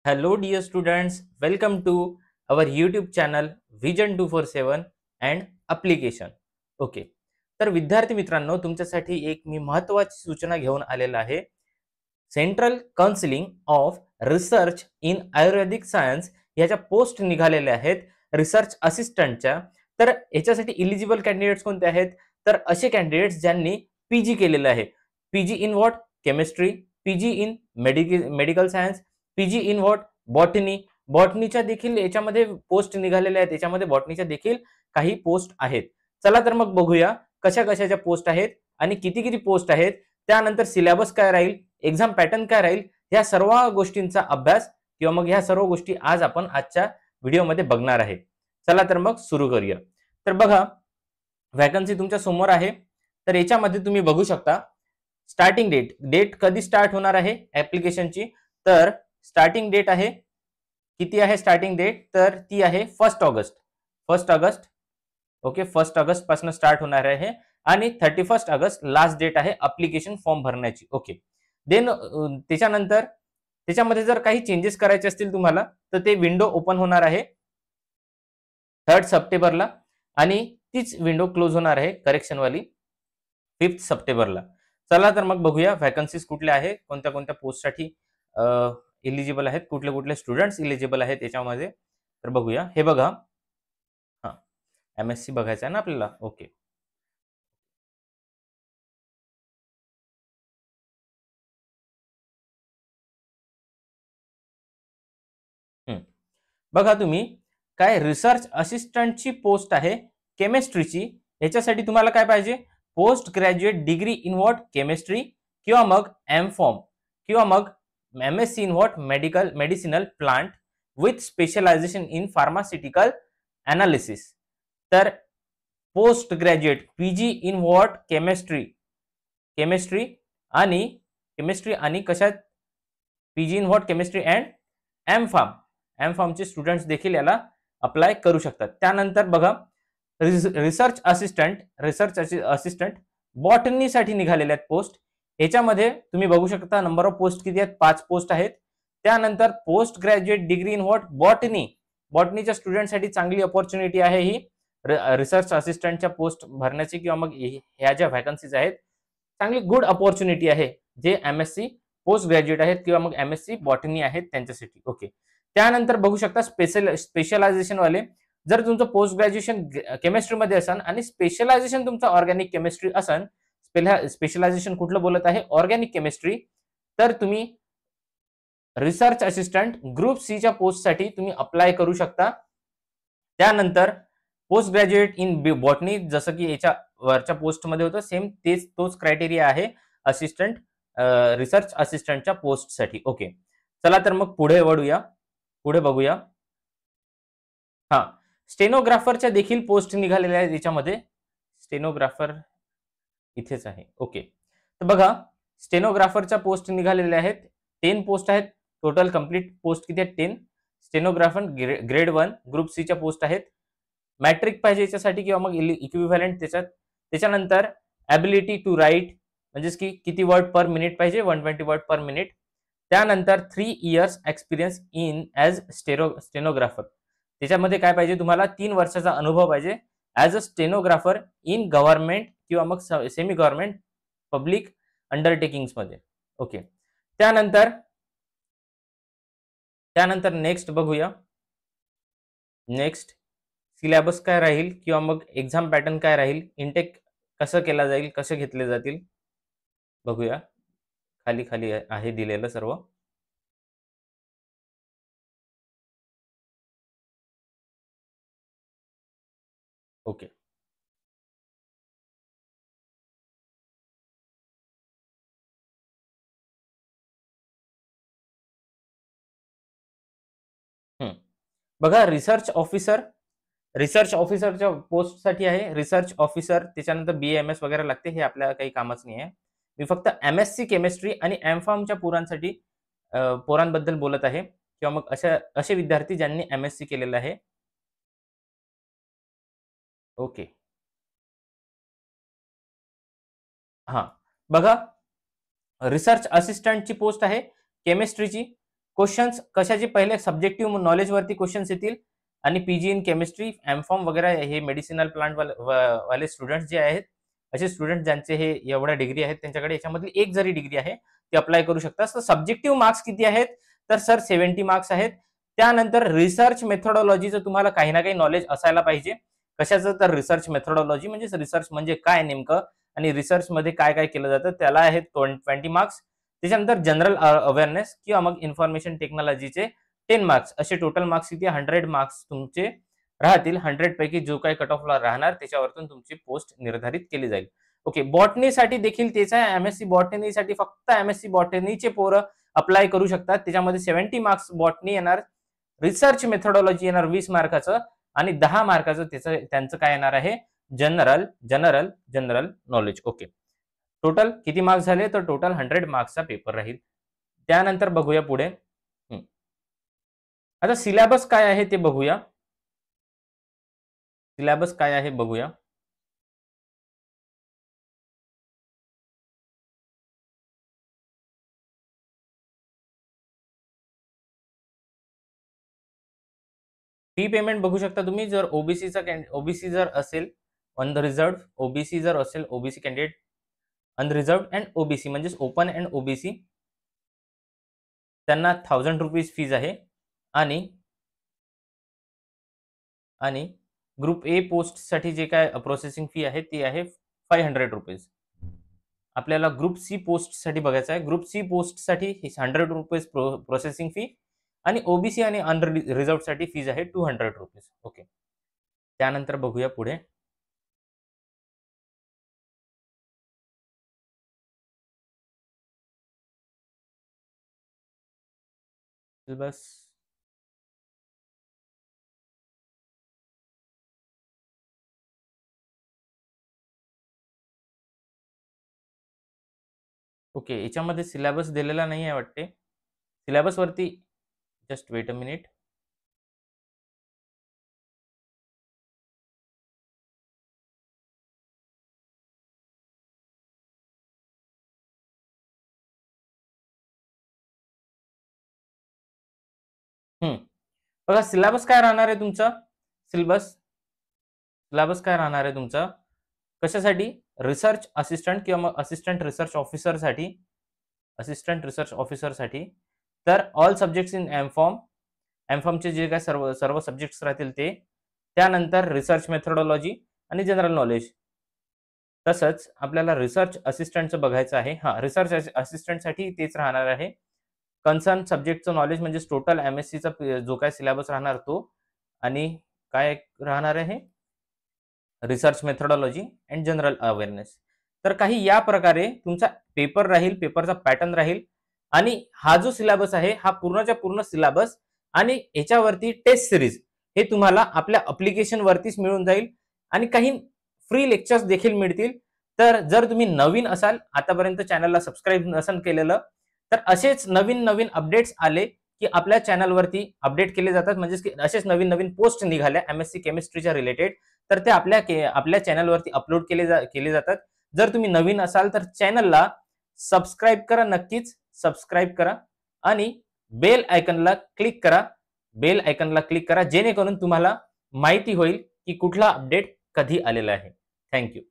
Hello, dear students. Welcome to our YouTube channel Vision 247 and Application. Okay, तर विद्यार्थी मित्रांनो, तुमच्यासाठी एक मी महत्त्वाची सूचना घेऊन आलेला आहे. Central counselling of research in Ayurvedic science ह्याच्या पोस्ट निघालेल्या आहेत रिसर्च असिस्टंटच्या. तर याच्यासाठी इलिजिबल कॅन्डिडेट्स कोणते आहेत? तर असे कॅन्डिडेट्स ज्यांनी पीजी केलेलं आहे. PG in what? Chemistry. PG in medical science. PG in what? Botany. बॉटनीच्या देखील याच्यामध्ये पोस्ट निघालेल्या आहेत. याच्यामध्ये बॉटनीच्या देखील काही पोस्ट आहेत. चला तर मग बघूया कशा कशाच्या पोस्ट आहेत आणि किती किती पोस्ट आहेत, त्यानंतर सिलेबस काय राहील, एक्झाम पॅटर्न काय राहील, ह्या सर्व गोष्टींचा अभ्यास किंवा मग ह्या सर्व गोष्टी आज आपण आजच्या व्हिडिओमध्ये बघणार आहे. चला तर मग सुरू करूया. तर बघा, वॅकन्सी तुमच्या समोर आहे. तर याच्यामध्ये तुम्ही बघू शकता स्टार्टिंग डेट कधी स्टार्ट होणार आहे ऍप्लिकेशनची. तर स्टार्टिंग डेट आहे, किती आहे स्टार्टिंग डेट? तर ती आहे 1 ऑगस्ट. 1 ऑगस्ट. ओके, 1 ऑगस्ट पासून स्टार्ट होणार आहे आणि 31 ऑगस्ट लास्ट डेट आहे अप्लिकेशन फॉर्म भरण्याची. ओके, देन त्याच्यानंतर त्याच्यामध्ये जर काही चेंजेस करायचे असतील तुम्हाला तर ते विंडो ओपन होणार आहे 3 सप्टेंबरला आणि तीच विंडो क्लोज होणार आहे करेक्शनवाली 5 सप्टेंबरला. चला तर मग बघूया वॅकन्सीज कुठल्या आहे, कोणत्या कोणत्या पोस्टसाठी इलिजिबल आहेत, कुठले कुठले स्टुडंट्स इलिजिबल आहेत याच्यामध्ये. तर बघूया. हे बघा, हां, MSc बघायचं आहे ना आपल्याला. ओके, बघा तुम्ही, काय रिसर्च असिस्टंटची पोस्ट आहे केमिस्ट्रीची. याच्यासाठी तुम्हाला काय पाहिजे? Post graduate degree in what? Chemistry, किंवा मग M.Pharm, किंवा मग MSc in what? Medicinal plant with specialisation in pharmaceutical analysis. तर post graduate PG in what? Chemistry. Chemistry आणि कशात? PG in what? Chemistry and M.Pharm चे स्टुडंट्स देखील याला अप्लाय करू शकतात. त्यानंतर बघा, रिसर्च असिस्टंट बॉटनीसाठी निघालेल्या आहेत पोस्ट. याच्यामध्ये तुम्ही बघू शकता नंबर ऑफ पोस्ट किती आहेत? 5 पोस्ट आहेत. त्यानंतर post graduate degree in what? बॉटनीच्या स्टुडंटसाठी चांगली अपॉर्च्युनिटी आहे ही रिसर्च असिस्टंटच्या पोस्ट भरण्याची, किंवा मग ह्या ज्या व्हॅकन्सीज आहेत चांगली गुड अपॉर्च्युनिटी आहे जे MSc पोस्ट ग्रॅज्युएट आहेत किंवा मग MSc बॉटनी आहेत त्यांच्यासाठी. ओके, त्यानंतर बघू शकता स्पेशलायझेशन वाले. जर तुमचं पोस्ट ग्रॅज्युएशन केमिस्ट्रीमध्ये असेल आणि स्पेशलायझेशन तुमचं ऑर्गॅनिक केमिस्ट्री असेल, स्पेशलायझेशन कुठलं बोलत आहे? ऑर्गॅनिक केमिस्ट्री, तर तुम्ही रिसर्च असिस्टंट ग्रुप सी च्या पोस्टसाठी तुम्ही अप्लाय करू शकता. त्यानंतर पोस्ट ग्रॅज्युएट इन बॉटनी, जसं की याच्या वरच्या पोस्टमध्ये होतं सेम तोच क्रायटेरिया आहे असिस्टंट रिसर्च असिस्टंटच्या पोस्टसाठी. ओके, चला तर मग पुढे वळूया, पुढे बघूया. हा, स्टेनोग्राफरच्या देखील पोस्ट निघालेल्या आहेत याच्यामध्ये. स्टेनोग्राफर इथेच आहे. ओके, तर बघा, स्टेनोग्राफरच्या पोस्ट निघालेल्या आहेत. 10 पोस्ट आहेत टोटल. कंप्लीट पोस्ट किती आहेत? 10. स्टेनोग्राफर ग्रेड 1 ग्रुप सी च्या पोस्ट आहेत. मॅट्रिक पाहिजे याच्यासाठी किंवा मग इक्विव्हॅलंट त्याच्यात. त्याच्यानंतर ॲबिलिटी टू राईट, म्हणजेच की किती वर्ड पर मिनिट पाहिजे? 120 वर्ड पर मिनिट. त्यानंतर 3 years experience in as stenographer. त्याच्यामध्ये काय पाहिजे तुम्हाला? 3 वर्षाचा अनुभव पाहिजे as a stenographer in government किंवा मग सेमी गव्हर्नमेंट पब्लिक अंडरटेकिंग्समध्ये. ओके, त्यानंतर नेक्स्ट बघूया. नेक्स्ट सिलेबस काय राहील किंवा मग एक्झाम पॅटर्न काय राहील, इंटेक कसं केला जाईल, कसे घेतले जातील बघूया. खाली खाली आहे दिलेलं सर्व. ओके, बघा, रिसर्च ऑफिसरच्या पोस्टसाठी आहे. रिसर्च ऑफिसर, त्याच्यानंतर BAMS वगैरे लागते, हे आपल्याला काही कामच नाही आहे. मी फक्त MSc केमिस्ट्री आणि M.Pharmच्या पोरांबद्दल बोलत आहे, किंवा मग असे विद्यार्थी ज्यांनी MSc केलेलं आहे. ओके, हां, बघा, रिसर्च असिस्टंटची पोस्ट आहे केमिस्ट्रीची. क्वेश्चन्स कशाचे, पहिले सब्जेक्टिव्ह नॉलेज वरती क्वेश्चन्स येतील आणि पीजी इन केमिस्ट्री, एमफॉर्म वगैरे हे मेडिसिनल प्लांट वाले स्टुडंट जे आहेत, असे स्टुडंट ज्यांचे हे एवढ्या डिग्री आहेत त्यांच्याकडे याच्यामधली एक जरी डिग्री आहे ती अप्लाय करू शकतात. तर सब्जेक्टिव्ह मार्क्स किती आहेत, तर सर 70 मार्क्स आहेत. त्यानंतर रिसर्च मेथोडॉलॉजीचं तुम्हाला काही ना काही नॉलेज असायला पाहिजे. कशाचं, तर रिसर्च मेथोडॉलॉजी म्हणजे रिसर्च म्हणजे काय नेमकं आणि रिसर्च मध्ये काय काय केलं जातं त्याला आहेत 20 मार्क्स. त्याच्यानंतर जनरल अवेअरनेस किंवा मग इन्फॉर्मेशन टेक्नॉलॉजीचे 10 मार्क्स, असे टोटल मार्क्स किती 100 मार्क्स तुमचे राहतील. 100 पैकी जो काही कट ऑफला राहणार त्याच्यावरतून तुमची पोस्ट निर्धारित केली जाईल. ओके, बॉटनीसाठी देखील तेच आहे. एमएससी बॉटनीसाठी फक्त एमएससी बॉटनीचे पोरं अप्लाय करू शकतात. त्याच्यामध्ये 70 मार्क्स बॉटनी येणार, रिसर्च मेथोडॉलॉजी येणार 20 मार्काचं आणि 10 मार्काचं त्यांचं काय येणार आहे, general general general knowledge. Okay, total किती मार्क्स झाले, तर टोटल 100 मार्क्सचा पेपर राहील. त्यानंतर बघूया पुढे. आता सिलेबस काय आहे ते बघूया. सिलेबस काय आहे बघूया. फी पेमेंट बघू शकता तुम्ही. जर ओबीसी जर असेल अनरिझर्व्ड, ओबीसी जर असेल, ओबीसी कॅन्डिडेट अनरिझर्व्ड अँड ओबीसी म्हणजे ओपन अँड ओबीसी, त्यांना 1000 रुपीज फीज आहे. आणि ग्रुप ए पोस्टसाठी जे काय प्रोसेसिंग फी आहे ती आहे 500 रुपीज. आपल्याला ग्रुप सी पोस्टसाठी बघायचं आहे. ग्रुप सी पोस्टसाठी 100 रुपीज प्रोसेसिंग फी आणि ओबीसी आणि अनरिझर्व्डसाठी फीज आहे 200 रुपीज. ओके, त्यानंतर बघूया पुढे. सिलेबस ओके, याच्यामध्ये सिलेबस दिलेला नाही आहे वाटते. सिलेबस वरती जस्ट वेट अ मिनिट. बघा सिलेबस काय राहणार आहे तुमचा. सिलेबस काय राहणार आहे तुमचा, कशासाठी, रिसर्च असिस्टंट किंवा मग असिस्टंट रिसर्च ऑफिसरसाठी. तर ऑल सब्जेक्ट्स इन एमफॉर्मचे जे काय सर्व सर्व सब्जेक्ट्स राहतील ते. त्यानंतर रिसर्च मेथोडॉलॉजी आणि जनरल नॉलेज. तसंच आपल्याला रिसर्च असिस्टंटचं बघायचं आहे. रिसर्च असिस्टंटसाठी तेच राहणार आहे. कन्सर्न सब्जेक्टचं नॉलेज म्हणजे टोटल एमएससीचा जो काय सिलेबस राहणार तो, आणि काय राहणार आहे, research methodology and general awareness. तर काही या प्रकारे तुमचा पेपर राहील, पेपरचा पॅटर्न राहील. आणि हा जो सिलेबस आहे हा पूर्णच्या पूर्ण सिलेबस आणि याच्यावरती टेस्ट सिरीज हे तुम्हाला आपल्या अप्लिकेशन वरतीच मिळून जाईल आणि काही फ्री लेक्चर्स देखील मिळतील. तर जर तुम्ही नवीन असाल, आतापर्यंत चॅनलला सबस्क्राईब नसेल केलेलं, तर असेच नवीन नवीन अपडेट्स आले की आपल्या चॅनलवरती अपडेट केले जातात. म्हणजेच की असेच नवीन नवीन पोस्ट निघाल्या एमएससी केमिस्ट्रीच्या रिलेटेड, तर ते आपल्या चॅनलवरती अपलोड केले जातात. जर तुम्ही नवीन असाल तर चॅनलला सबस्क्राईब करा, नक्कीच सबस्क्राईब करा आणि बेल आयकनला क्लिक करा, जेणेकरून तुम्हाला माहिती होईल की कुठला अपडेट कधी आलेला आहे. थँक्यू.